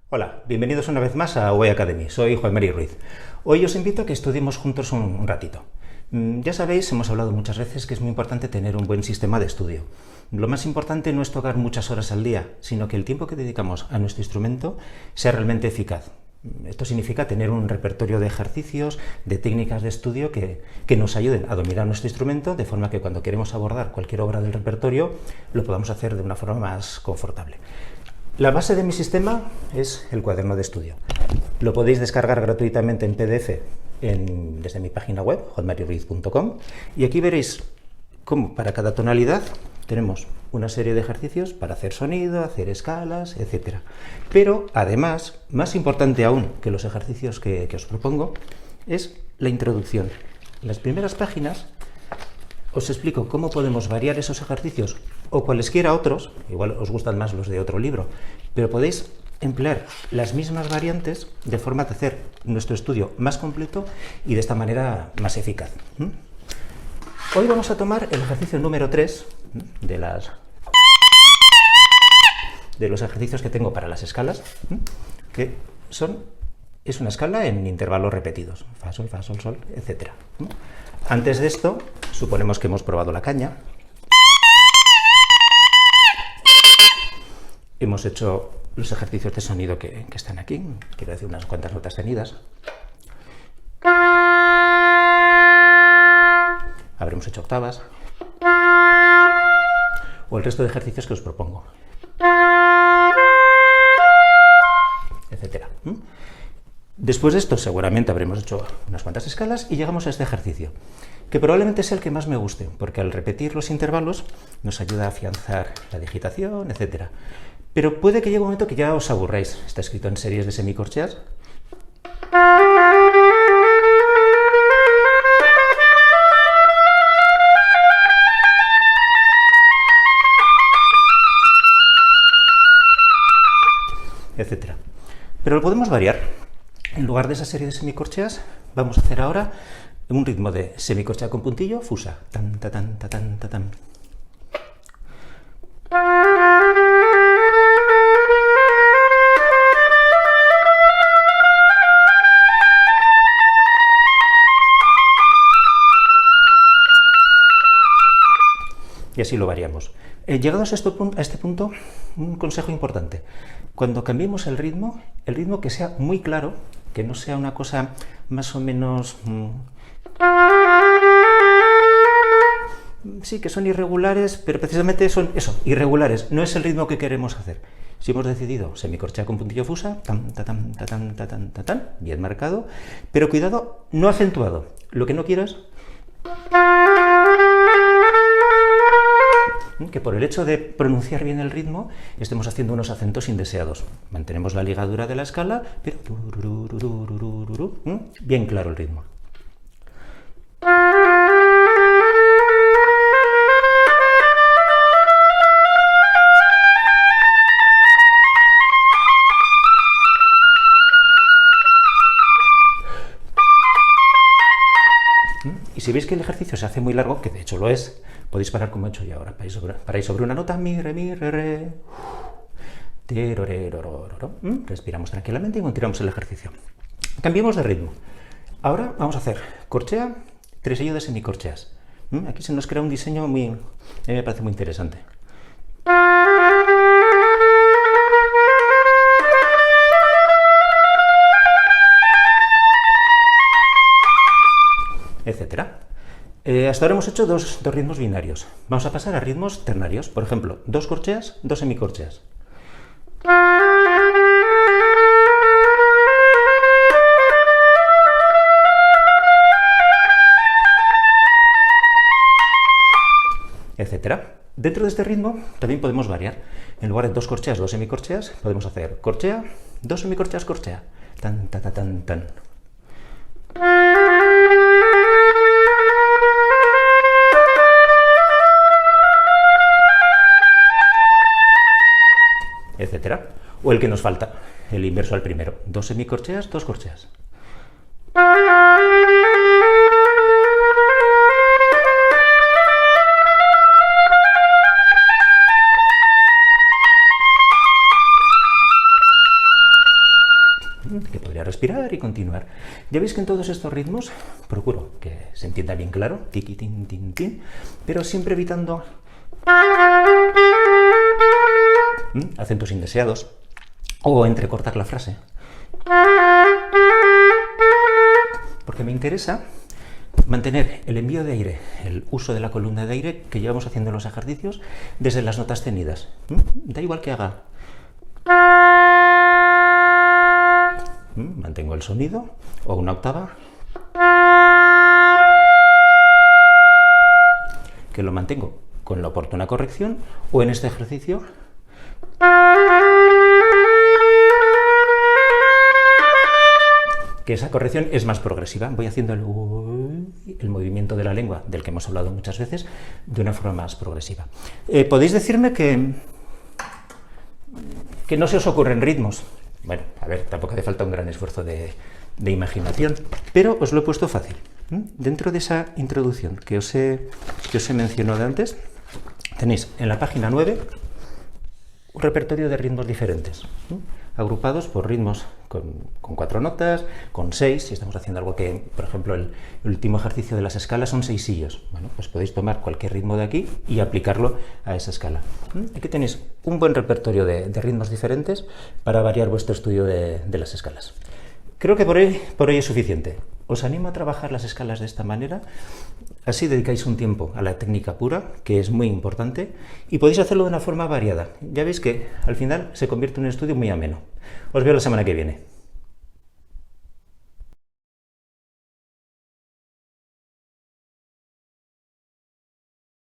Hola, bienvenidos una vez más a OE Academy. Soy Juan Mari Ruiz. Hoy os invito a que estudiemos juntos un ratito. Ya sabéis, hemos hablado muchas veces que es muy importante tener un buen sistema de estudio. Lo más importante no es tocar muchas horas al día, sino que el tiempo que dedicamos a nuestro instrumento sea realmente eficaz. Esto significa tener un repertorio de ejercicios, de técnicas de estudio que nos ayuden a dominar nuestro instrumento, de forma que cuando queremos abordar cualquier obra del repertorio lo podamos hacer de una forma más confortable. La base de mi sistema es el cuaderno de estudio. Lo podéis descargar gratuitamente en PDF desde mi página web, juanmariruiz.com, y aquí veréis cómo para cada tonalidad tenemos una serie de ejercicios para hacer sonido, hacer escalas, etc. Pero además, más importante aún que los ejercicios que os propongo, es la introducción. En las primeras páginas os explico cómo podemos variar esos ejercicios o cualesquiera otros, igual os gustan más los de otro libro, pero podéis emplear las mismas variantes de forma de hacer nuestro estudio más completo y de esta manera más eficaz. Hoy vamos a tomar el ejercicio número 3 de los ejercicios que tengo para las escalas, que es una escala en intervalos repetidos, fa, sol, sol, etc. Antes de esto, suponemos que hemos probado la caña. Hemos hecho los ejercicios de sonido que están aquí, quiero decir unas cuantas notas tenidas. Habremos hecho octavas. O el resto de ejercicios que os propongo. Etcétera. Después de esto seguramente habremos hecho unas cuantas escalas y llegamos a este ejercicio, que probablemente sea el que más me guste, porque al repetir los intervalos nos ayuda a afianzar la digitación, etc. Pero puede que llegue un momento que ya os aburráis. Está escrito en series de semicorcheas. Etcétera. Pero lo podemos variar. En lugar de esa serie de semicorcheas, vamos a hacer ahora un ritmo de semicorchea con puntillo, fusa. Tan, ta, tan, ta, tan, ta, tan. Y así lo variamos. Llegados a este punto, un consejo importante. Cuando cambiemos el ritmo que sea muy claro, que no sea una cosa más o menos... sí, que son irregulares, pero precisamente son eso, irregulares. No es el ritmo que queremos hacer. Si hemos decidido semicorchea con puntillo fusa, tan, ta, tan, ta, tan, ta, tan, ta, tan, bien marcado, pero cuidado, no acentuado. Lo que no quiero es que por el hecho de pronunciar bien el ritmo estemos haciendo unos acentos indeseados. Mantenemos la ligadura de la escala, pero bien claro el ritmo. Y si veis que el ejercicio se hace muy largo, que de hecho lo es, podéis parar como he hecho yo ahora. Paráis sobre una nota, mi, re, re. Respiramos tranquilamente y continuamos el ejercicio. Cambiemos de ritmo. Ahora vamos a hacer corchea, tresillo de semicorcheas. Aquí se nos crea un diseño a mí me parece muy interesante. Etcétera. Hasta ahora hemos hecho dos ritmos binarios. Vamos a pasar a ritmos ternarios. Por ejemplo, dos corcheas, dos semicorcheas. Etcétera. Dentro de este ritmo también podemos variar. En lugar de dos corcheas, dos semicorcheas, podemos hacer corchea, dos semicorcheas, corchea. Tan, ta, ta, tan, tan. Etcétera. O el que nos falta, el inverso al primero. Dos semicorcheas, dos corcheas. que podría respirar y continuar. Ya veis que en todos estos ritmos procuro que se entienda bien claro, tiqui, tin, tin, tin, pero siempre evitando acentos indeseados o entrecortar la frase. Porque me interesa mantener el envío de aire, el uso de la columna de aire que llevamos haciendo en los ejercicios desde las notas tenidas. Da igual que haga. Mantengo el sonido o una octava. Que lo mantengo con la oportuna corrección o en este ejercicio que esa corrección es más progresiva. Voy haciendo el movimiento de la lengua, del que hemos hablado muchas veces, de una forma más progresiva. Podéis decirme que no se os ocurren ritmos. Bueno, a ver, tampoco hace falta un gran esfuerzo de imaginación, pero os lo he puesto fácil. Dentro de esa introducción que os he mencionado antes, tenéis en la página 9 un repertorio de ritmos diferentes, agrupados por ritmos con 4 notas, con 6, si estamos haciendo algo que, por ejemplo, el último ejercicio de las escalas son 6 sillos. Bueno, pues podéis tomar cualquier ritmo de aquí y aplicarlo a esa escala. Aquí tenéis un buen repertorio de ritmos diferentes para variar vuestro estudio de las escalas. Creo que por hoy es suficiente. Os animo a trabajar las escalas de esta manera, así dedicáis un tiempo a la técnica pura, que es muy importante, y podéis hacerlo de una forma variada. Ya veis que al final se convierte en un estudio muy ameno. Os veo la semana que viene.